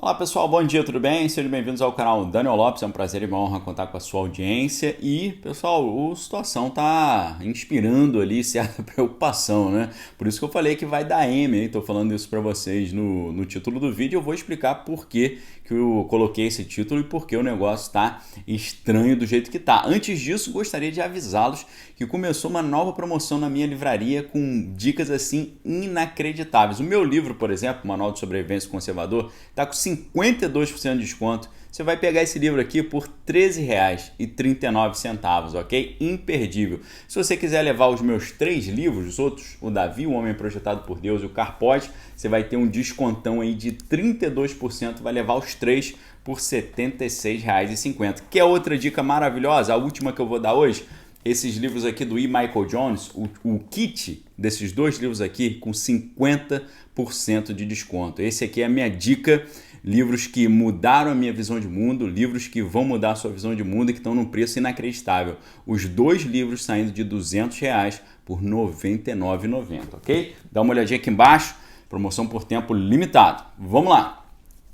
Olá pessoal, bom dia, tudo bem? Sejam bem-vindos ao canal Daniel Lopes, é um prazer e uma honra contar com a sua audiência. E pessoal, a situação tá inspirando ali certa preocupação, né? Por isso que eu falei que vai dar M, estou falando isso para vocês no título do vídeo. Eu vou explicar por que eu coloquei esse título e por que o negócio está estranho do jeito que tá. Antes disso, gostaria de avisá-los que começou uma nova promoção na minha livraria com dicas assim inacreditáveis. O meu livro, por exemplo, Manual de Sobrevivência Conservador, está com 52% de desconto. Você vai pegar esse livro aqui por R$ 13,39, ok? Imperdível. Se você quiser levar os meus 3 livros, os outros, o Davi, o Homem Projetado por Deus e o Carpode, você vai ter um descontão aí de 32%, vai levar os 3 por R$ 76,50. Quer outra dica maravilhosa? A última que eu vou dar hoje? Esses livros aqui do E. Michael Jones, o kit desses 2 livros aqui com 50% de desconto. Esse aqui é a minha dica, livros que mudaram a minha visão de mundo, livros que vão mudar a sua visão de mundo e que estão num preço inacreditável. Os 2 livros saindo de R$ 200 por R$ 99,90, ok? Dá uma olhadinha aqui embaixo, promoção por tempo limitado. Vamos lá.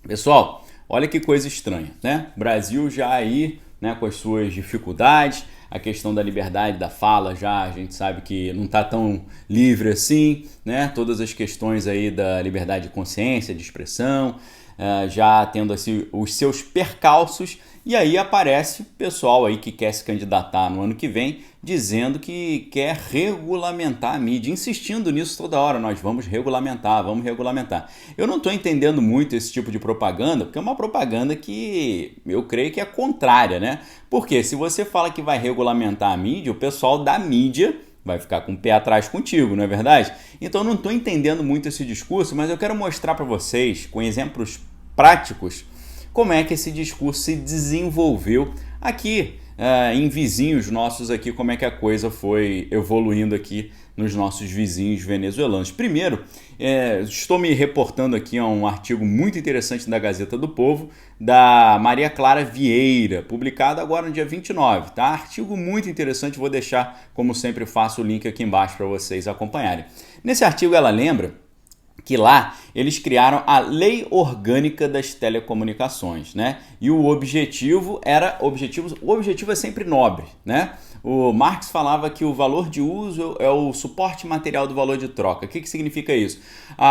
Pessoal, olha que coisa estranha, né? Brasil já aí, né, com as suas dificuldades, a questão da liberdade da fala já a gente sabe que não está tão livre assim, né? Todas as questões aí da liberdade de consciência, de expressão, já tendo assim os seus percalços, e aí aparece pessoal aí que quer se candidatar no ano que vem dizendo que quer regulamentar a mídia, insistindo nisso toda hora, nós vamos regulamentar, vamos regulamentar. Eu não estou entendendo muito esse tipo de propaganda, porque é uma propaganda que eu creio que é contrária, né? Porque se você fala que vai regulamentar a mídia, o pessoal da mídia vai ficar com o pé atrás contigo, não é verdade? Então eu não estou entendendo muito esse discurso, mas eu quero mostrar para vocês, com exemplos práticos, como é que esse discurso se desenvolveu aqui em vizinhos nossos aqui, como é que a coisa foi evoluindo aqui nos nossos vizinhos venezuelanos. Primeiro, estou me reportando aqui a um artigo muito interessante da Gazeta do Povo, da Maria Clara Vieira, publicado agora no dia 29, tá? Artigo muito interessante, vou deixar, como sempre faço, o link aqui embaixo para vocês acompanharem. Nesse artigo ela lembra que lá eles criaram a Lei Orgânica das Telecomunicações, né? E o objetivo é sempre nobre, né? O Marx falava que o valor de uso é o suporte material do valor de troca. O que significa isso?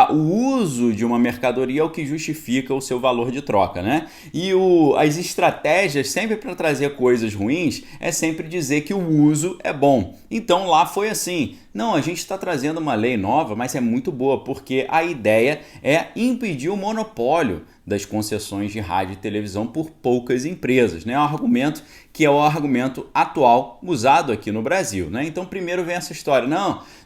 O uso de uma mercadoria é o que justifica o seu valor de troca, né? E as estratégias sempre para trazer coisas ruins é sempre dizer que o uso é bom. Então lá foi assim. Não, a gente está trazendo uma lei nova, mas é muito boa, porque a ideia é impedir o monopólio das concessões de rádio e televisão por poucas empresas, né? É um argumento que é o argumento atual usado aqui no Brasil, né? Então primeiro vem essa história,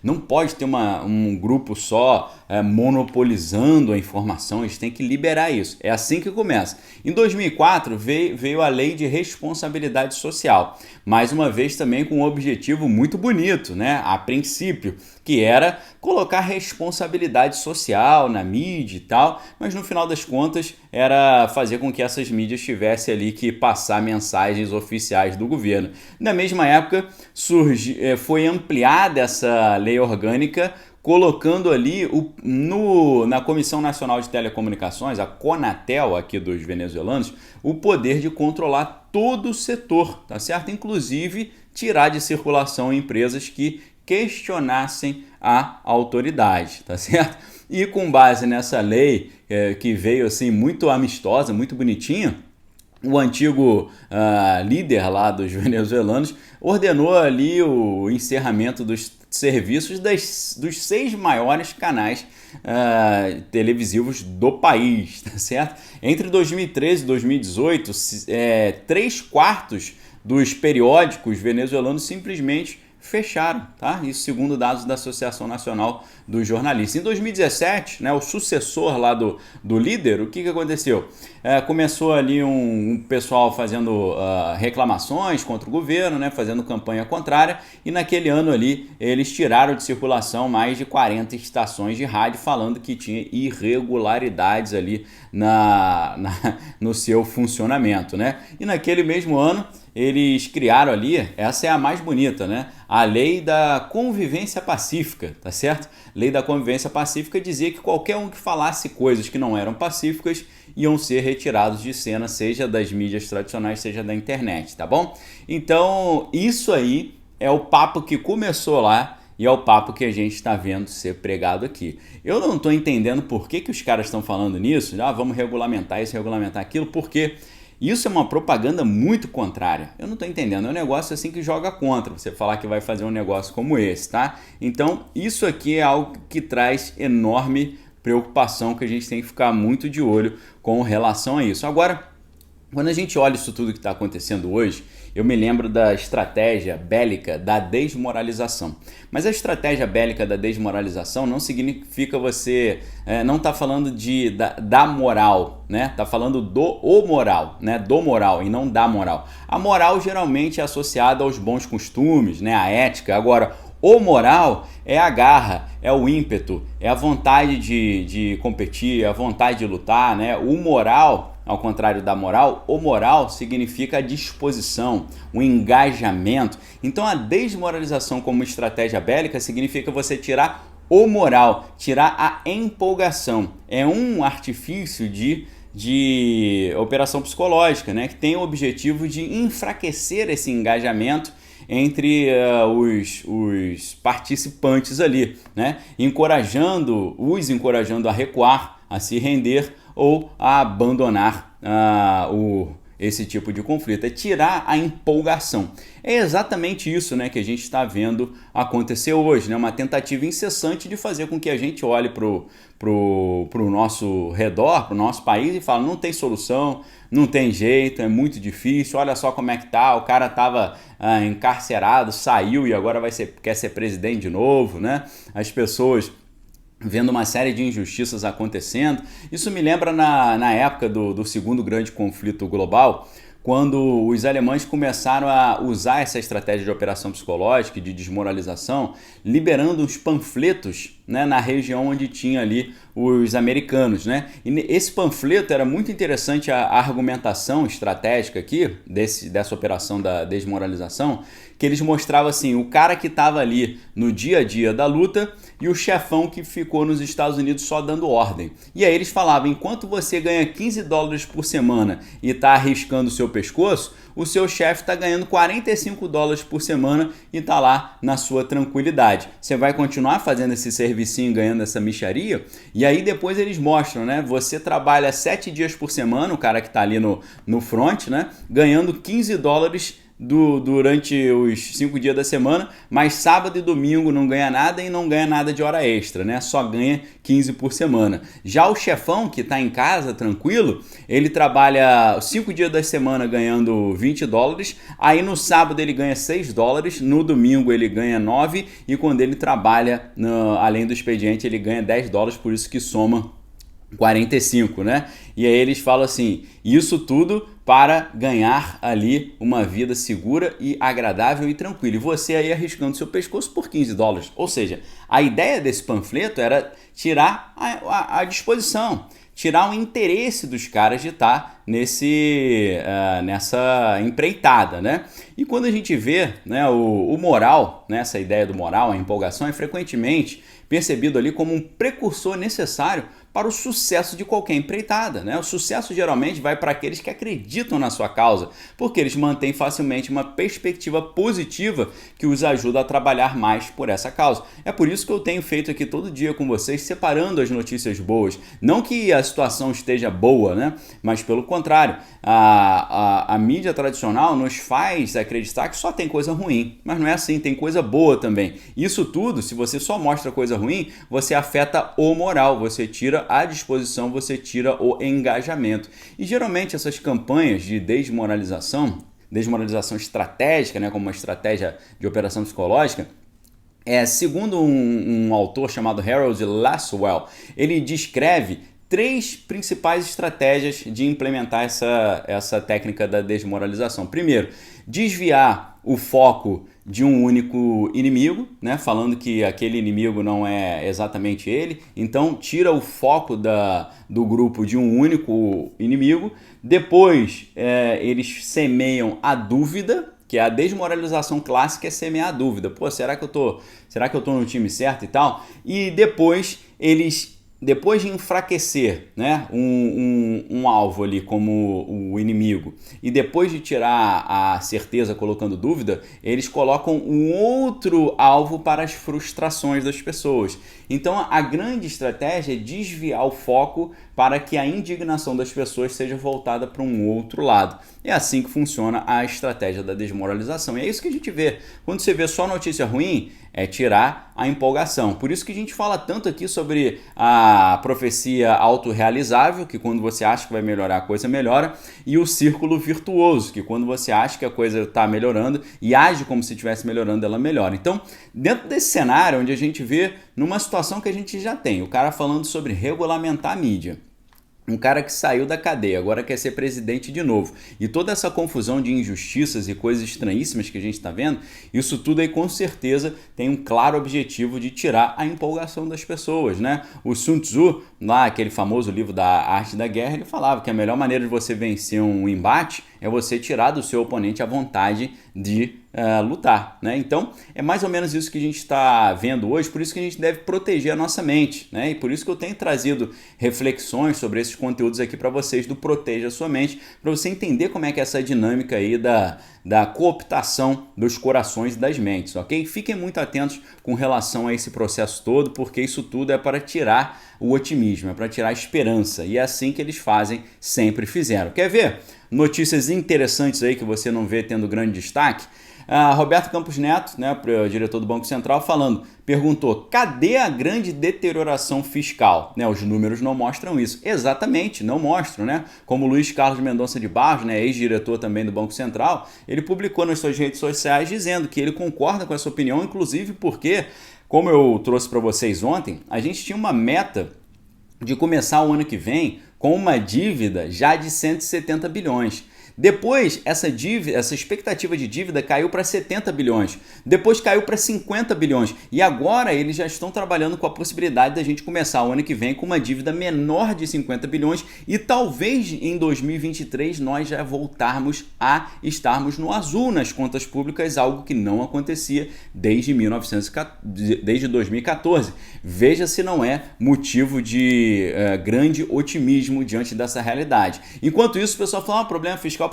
não pode ter um grupo só monopolizando a informação, a gente tem que liberar isso. É assim que começa. Em 2004 veio a Lei de Responsabilidade Social, mais uma vez também com um objetivo muito bonito, né? A princípio, que era colocar responsabilidade social na mídia e tal, mas no final das contas era fazer com que essas mídias tivessem ali que passar mensagens oficiais do governo. Na mesma época foi ampliada essa lei orgânica, colocando ali na Comissão Nacional de Telecomunicações, a Conatel aqui dos venezuelanos, o poder de controlar todo o setor, tá certo? Inclusive tirar de circulação empresas que questionassem a autoridade, tá certo? E com base nessa lei, que veio assim muito amistosa, muito bonitinha, o antigo líder lá dos venezuelanos ordenou ali o encerramento dos serviços dos 6 maiores canais televisivos do país, tá certo? Entre 2013 e 2018, 3/4 dos periódicos venezuelanos simplesmente fecharam, tá? Isso segundo dados da Associação Nacional dos Jornalistas. Em 2017, né, o sucessor lá do líder, o que aconteceu? Começou ali um pessoal fazendo reclamações contra o governo, né, fazendo campanha contrária, e naquele ano ali eles tiraram de circulação mais de 40 estações de rádio falando que tinha irregularidades ali no seu funcionamento, né? E naquele mesmo ano eles criaram ali, essa é a mais bonita, né? A Lei da Convivência Pacífica, tá certo? Lei da Convivência Pacífica dizia que qualquer um que falasse coisas que não eram pacíficas iam ser retirados de cena, seja das mídias tradicionais, seja da internet, tá bom? Então, isso aí é o papo que começou lá e é o papo que a gente está vendo ser pregado aqui. Eu não estou entendendo por que os caras estão falando nisso, vamos regulamentar isso, regulamentar aquilo, porque isso é uma propaganda muito contrária. Eu não estou entendendo, é um negócio assim que joga contra você falar que vai fazer um negócio como esse, tá? Então, isso aqui é algo que traz enorme preocupação, que a gente tem que ficar muito de olho com relação a isso. Agora, quando a gente olha isso tudo que está acontecendo hoje, eu me lembro da estratégia bélica da desmoralização. Mas a estratégia bélica da desmoralização não significa você não está falando da moral, né? Está falando do moral, né? Do moral e não da moral. A moral geralmente é associada aos bons costumes, né? A ética. Agora, o moral é a garra, é o ímpeto, é a vontade de competir, é a vontade de lutar, né? O moral, ao contrário da moral, o moral significa a disposição, o engajamento. Então a desmoralização como estratégia bélica significa você tirar o moral, tirar a empolgação. É um artifício de operação psicológica, né? Que tem o objetivo de enfraquecer esse engajamento entre os participantes ali, né? Encorajando a recuar, a se render ou a abandonar esse tipo de conflito, é tirar a empolgação. É exatamente isso, né, que a gente está vendo acontecer hoje, né? Uma tentativa incessante de fazer com que a gente olhe pro nosso redor, pro nosso país e fale, não tem solução, não tem jeito, é muito difícil, olha só como é que tá, o cara estava encarcerado, saiu e agora quer ser presidente de novo, né? As pessoas vendo uma série de injustiças acontecendo. Isso me lembra na época do segundo grande conflito global, quando os alemães começaram a usar essa estratégia de operação psicológica e de desmoralização, liberando os panfletos, né, na região onde tinha ali os americanos, né? E esse panfleto era muito interessante, a argumentação estratégica aqui dessa operação da desmoralização, que eles mostravam assim, o cara que estava ali no dia a dia da luta e o chefão que ficou nos Estados Unidos só dando ordem. E aí eles falavam, enquanto você ganha $15 por semana e está arriscando o seu pescoço, o seu chefe está ganhando $45 por semana e está lá na sua tranquilidade. Você vai continuar fazendo esse servicinho, ganhando essa mixaria? E aí depois eles mostram, né? Você trabalha 7 dias por semana, o cara que está ali no front, né? Ganhando $15 durante os 5 dias da semana, mas sábado e domingo não ganha nada e não ganha nada de hora extra, né? Só ganha 15 por semana. Já o chefão que está em casa, tranquilo, ele trabalha 5 dias da semana ganhando $20, aí no sábado ele ganha $6, no domingo ele ganha 9 e quando ele trabalha além do expediente ele ganha $10, por isso que soma 45, né? E aí eles falam assim, isso tudo para ganhar ali uma vida segura e agradável e tranquila. E você aí arriscando seu pescoço por $15. Ou seja, a ideia desse panfleto era tirar a disposição, tirar o interesse dos caras de estar nessa empreitada, né? E quando a gente vê, né, o moral, né, essa ideia do moral, a empolgação, é frequentemente percebido ali como um precursor necessário para o sucesso de qualquer empreitada, né? O sucesso geralmente vai para aqueles que acreditam na sua causa, porque eles mantêm facilmente uma perspectiva positiva que os ajuda a trabalhar mais por essa causa. É por isso que eu tenho feito aqui todo dia com vocês, separando as notícias boas. Não que a situação esteja boa, né? Mas pelo contrário, a mídia tradicional nos faz acreditar que só tem coisa ruim, mas não é assim, tem coisa boa também. Isso tudo, se você só mostra coisa ruim, você afeta o moral, você tira a disposição, você tira o engajamento. E geralmente essas campanhas de desmoralização estratégica, né, como uma estratégia de operação psicológica, segundo um autor chamado Harold Lasswell, ele descreve 3 principais estratégias de implementar essa técnica da desmoralização. Primeiro, desviar o foco de um único inimigo, né? Falando que aquele inimigo não é exatamente ele, então tira o foco do grupo de um único inimigo. Depois eles semeiam a dúvida, que a desmoralização clássica é semear a dúvida. Pô, será que eu tô no time certo e tal? E depois eles depois de enfraquecer, né, um alvo ali como o inimigo, e depois de tirar a certeza colocando dúvida, eles colocam um outro alvo para as frustrações das pessoas. Então a grande estratégia é desviar o foco para que a indignação das pessoas seja voltada para um outro lado. É assim que funciona a estratégia da desmoralização. E é isso que a gente vê. Quando você vê só notícia ruim, é tirar a empolgação. Por isso que a gente fala tanto aqui sobre a profecia autorrealizável, que quando você acha que vai melhorar, a coisa melhora, e o círculo virtuoso, que quando você acha que a coisa está melhorando e age como se estivesse melhorando, ela melhora. Então, dentro desse cenário, onde a gente vê numa situação que a gente já tem, o cara falando sobre regulamentar a mídia, um cara que saiu da cadeia, agora quer ser presidente de novo. E toda essa confusão de injustiças e coisas estranhíssimas que a gente está vendo, isso tudo aí com certeza tem um claro objetivo de tirar a empolgação das pessoas, né? O Sun Tzu, lá aquele famoso livro da Arte da Guerra, ele falava que a melhor maneira de você vencer um embate é você tirar do seu oponente a vontade de lutar, né? Então é mais ou menos isso que a gente está vendo hoje, por isso que a gente deve proteger a nossa mente, né? E por isso que eu tenho trazido reflexões sobre esses conteúdos aqui para vocês do Proteja a Sua Mente, para você entender como é que é essa dinâmica aí da cooptação dos corações e das mentes, ok? Fiquem muito atentos com relação a esse processo todo, porque isso tudo é para tirar o otimismo, é para tirar a esperança, e é assim que eles fazem, sempre fizeram. Quer ver notícias interessantes aí que você não vê tendo grande destaque? Roberto Campos Neto, né, o diretor do Banco Central, perguntou: cadê a grande deterioração fiscal? Né, os números não mostram isso. Exatamente, não mostram, né? Como o Luiz Carlos Mendonça de Barros, né, ex-diretor também do Banco Central, ele publicou nas suas redes sociais dizendo que ele concorda com essa opinião, inclusive porque, como eu trouxe para vocês ontem, a gente tinha uma meta de começar o ano que vem com uma dívida já de 170 bilhões. Depois, essa expectativa de dívida caiu para 70 bilhões. Depois caiu para 50 bilhões. E agora eles já estão trabalhando com a possibilidade da gente começar o ano que vem com uma dívida menor de 50 bilhões e talvez em 2023 nós já voltarmos a estarmos no azul nas contas públicas, algo que não acontecia desde 2014. Veja se não é motivo de grande otimismo diante dessa realidade. Enquanto isso, o pessoal fala: problema fiscal.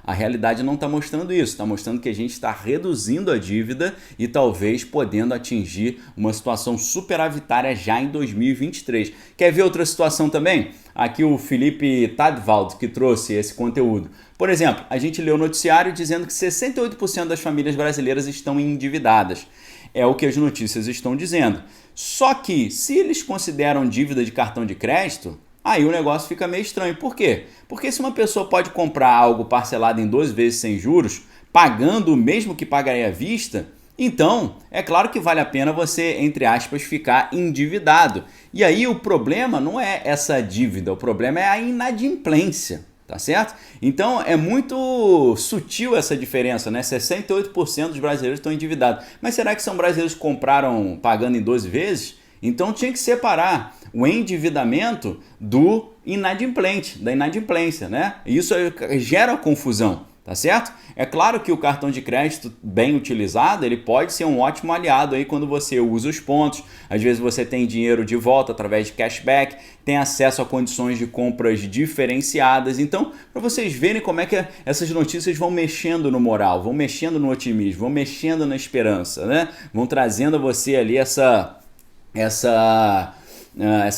A realidade não está mostrando isso, está mostrando que a gente está reduzindo a dívida e talvez podendo atingir uma situação superavitária já em 2023. Quer ver outra situação também? Aqui o Felipe Tadwald que trouxe esse conteúdo. Por exemplo, a gente leu o noticiário dizendo que 68% das famílias brasileiras estão endividadas. É o que as notícias estão dizendo. Só que, se eles consideram dívida de cartão de crédito, aí o negócio fica meio estranho. Por quê? Porque se uma pessoa pode comprar algo parcelado em 12 vezes sem juros, pagando o mesmo que pagaria à vista, então é claro que vale a pena você, entre aspas, ficar endividado. E aí o problema não é essa dívida, o problema é a inadimplência. Tá certo? Então é muito sutil essa diferença, né? 68% dos brasileiros estão endividados. Mas será que são brasileiros que compraram pagando em 12 vezes? Então tinha que separar o endividamento do inadimplente, da inadimplência, né? Isso gera confusão, tá certo? É claro que o cartão de crédito bem utilizado, ele pode ser um ótimo aliado aí quando você usa os pontos. Às vezes você tem dinheiro de volta através de cashback, tem acesso a condições de compras diferenciadas. Então, para vocês verem como é que essas notícias vão mexendo no moral, vão mexendo no otimismo, vão mexendo na esperança, né? Vão trazendo a você ali essa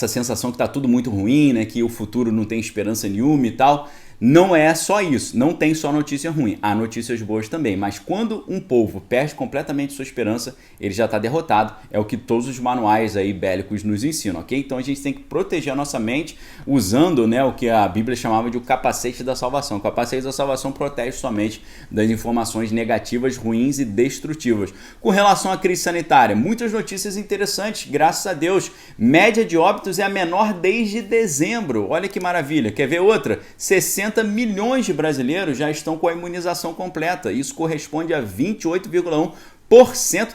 sensação que está tudo muito ruim, né? Que o futuro não tem esperança nenhuma e tal. Não é só isso, não tem só notícia ruim, há notícias boas também, mas quando um povo perde completamente sua esperança, ele já está derrotado, é o que todos os manuais aí bélicos nos ensinam, ok? Então a gente tem que proteger a nossa mente usando, né, o que a Bíblia chamava de o capacete da salvação. O capacete da salvação protege sua mente das informações negativas, ruins e destrutivas. Com relação à crise sanitária, muitas notícias interessantes, graças a Deus. Média de óbitos é a menor desde dezembro, olha que maravilha. Quer ver outra? 60 milhões de brasileiros já estão com a imunização completa. Isso corresponde a 28,1%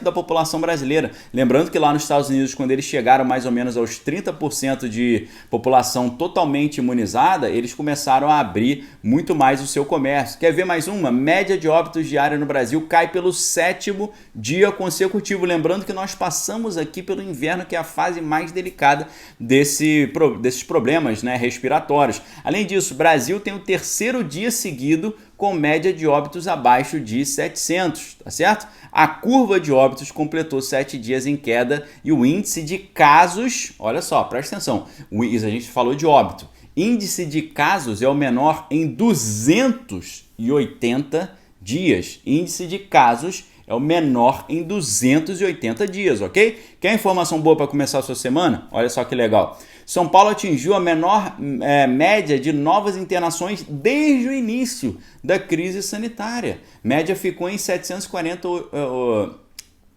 da população brasileira. Lembrando que lá nos Estados Unidos, quando eles chegaram mais ou menos aos 30% de população totalmente imunizada, eles começaram a abrir muito mais o seu comércio. Quer ver mais uma? Média de óbitos diária no Brasil cai pelo 7º dia consecutivo. Lembrando que nós passamos aqui pelo inverno, que é a fase mais delicada desses problemas, né, respiratórios. Além disso, o Brasil tem o 3º dia seguido com média de óbitos abaixo de 700, tá certo? A curva de óbitos completou 7 dias em queda e o índice de casos, olha só, presta atenção, a gente falou de óbito, índice de casos é o menor em 280 dias, índice de casos é o menor em 280 dias, ok? Quer informação boa para começar a sua semana? Olha só que legal. São Paulo atingiu a menor média de novas internações desde o início da crise sanitária. Média ficou em 740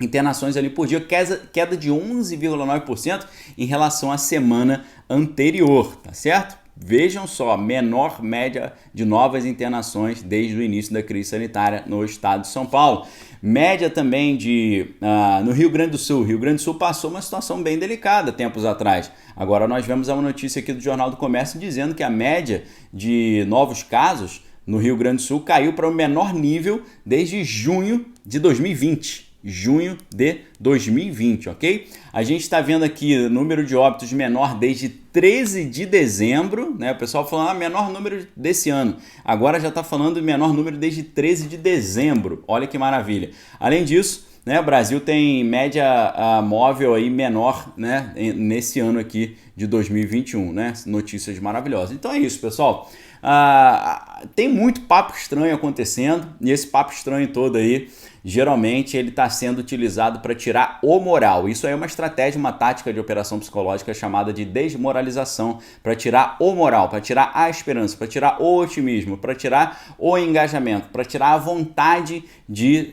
internações ali por dia, queda de 11,9% em relação à semana anterior, tá certo? Vejam só, menor média de novas internações desde o início da crise sanitária no estado de São Paulo. Média também no Rio Grande do Sul. Rio Grande do Sul passou uma situação bem delicada tempos atrás. Agora nós vemos uma notícia aqui do Jornal do Comércio dizendo que a média de novos casos no Rio Grande do Sul caiu para o menor nível desde junho de 2020. Junho de 2020, ok? A gente está vendo aqui o número de óbitos menor desde 13 de dezembro, né? O pessoal falando, menor número desse ano. Agora já está falando menor número desde 13 de dezembro. Olha que maravilha. Além disso, né, o Brasil tem média móvel aí menor, né, nesse ano aqui de 2021, né? Notícias maravilhosas. Então é isso, pessoal. Tem muito papo estranho acontecendo e esse papo estranho todo aí, geralmente ele está sendo utilizado para tirar o moral. Isso aí é uma estratégia, uma tática de operação psicológica chamada de desmoralização, para tirar o moral, para tirar a esperança, para tirar o otimismo, para tirar o engajamento, para tirar a vontade de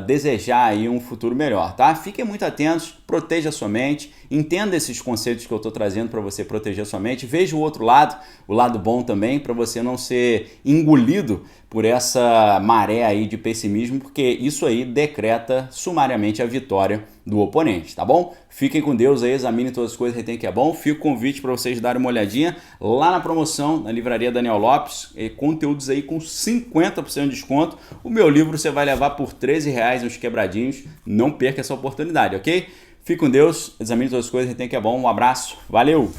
desejar aí um futuro melhor, tá? Fiquem muito atentos, proteja a sua mente, entenda esses conceitos que eu estou trazendo para você proteger a sua mente, veja o outro lado, o lado bom também, para você não ser engolido por essa maré aí de pessimismo, porque isso aí decreta sumariamente a vitória do oponente, tá bom? Fiquem com Deus aí, examinem todas as coisas, retém que é bom. Fica o convite para vocês darem uma olhadinha lá na promoção, na livraria Daniel Lopes, conteúdos aí com 50% de desconto. O meu livro você vai levar por R$13 uns quebradinhos, não perca essa oportunidade, ok? Fique com Deus, examine todas as coisas, retém que é bom. Um abraço, valeu!